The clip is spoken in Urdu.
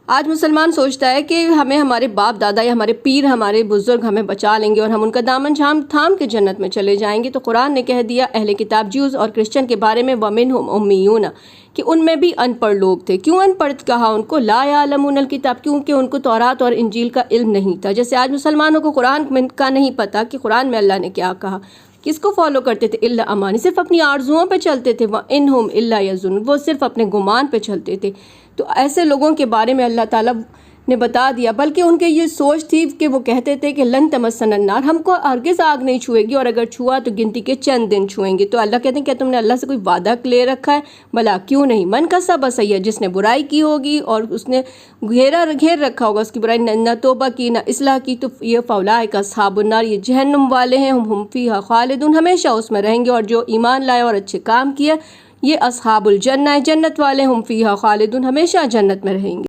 آج مسلمان سوچتا ہے کہ ہمیں ہمارے باپ دادا یا ہمارے پیر ہمارے بزرگ ہمیں بچا لیں گے اور ہم ان کا دامن تھام کے جنت میں چلے جائیں گے۔ تو قرآن نے کہہ دیا اہل کتاب جیوز اور کرسچن کے بارے میں وَمِنْهُمْ أُمِّيُّونَ کہ ان میں بھی ان پڑھ لوگ تھے۔ کیوں ان پڑھ کہا ان کو؟ لا یعلمون الکتاب، کیونکہ ان کو تورات اور انجیل کا علم نہیں تھا۔ جیسے آج مسلمانوں کو قرآن کا نہیں پتہ کہ قرآن میں اللہ نے کیا کہا۔ کس کو فالو کرتے تھے؟ الا امانی، صرف اپنی آرزوؤں پہ چلتے تھے۔ وَإِنْهُمْ إِلَّا يَظُنُّونَ، وہ صرف اپنے گمان پہ چلتے تھے۔ تو ایسے لوگوں کے بارے میں اللہ تعالیٰ نے بتا دیا، بلکہ ان کے یہ سوچ تھی کہ وہ کہتے تھے کہ لن تمسنا النار، ہم کو ہرگز آگ نہیں چھوئے گی، اور اگر چھوا تو گنتی کے چند دن چھوئیں گے۔ تو اللہ کہتے ہیں کیا تم نے اللہ سے کوئی وعدہ لے رکھا ہے؟ بلا کیوں نہیں، من کا سب سیئہ، جس نے برائی کی ہوگی اور اس نے گھیر رکھا ہوگا اس کی برائی، نہ توبہ کی نہ اصلاح کی، تو یہ فاولئک اصحاب النار، یہ جہنم والے ہیں، ہم فیہا خالدون، ہمیشہ اس میں رہیں گے۔ اور جو ایمان لائے اور اچھے کام کیے، یہ اصحاب الجنہ، جنت والے، ہم فیہا خالدون، ہمیشہ جنت میں رہیں گے۔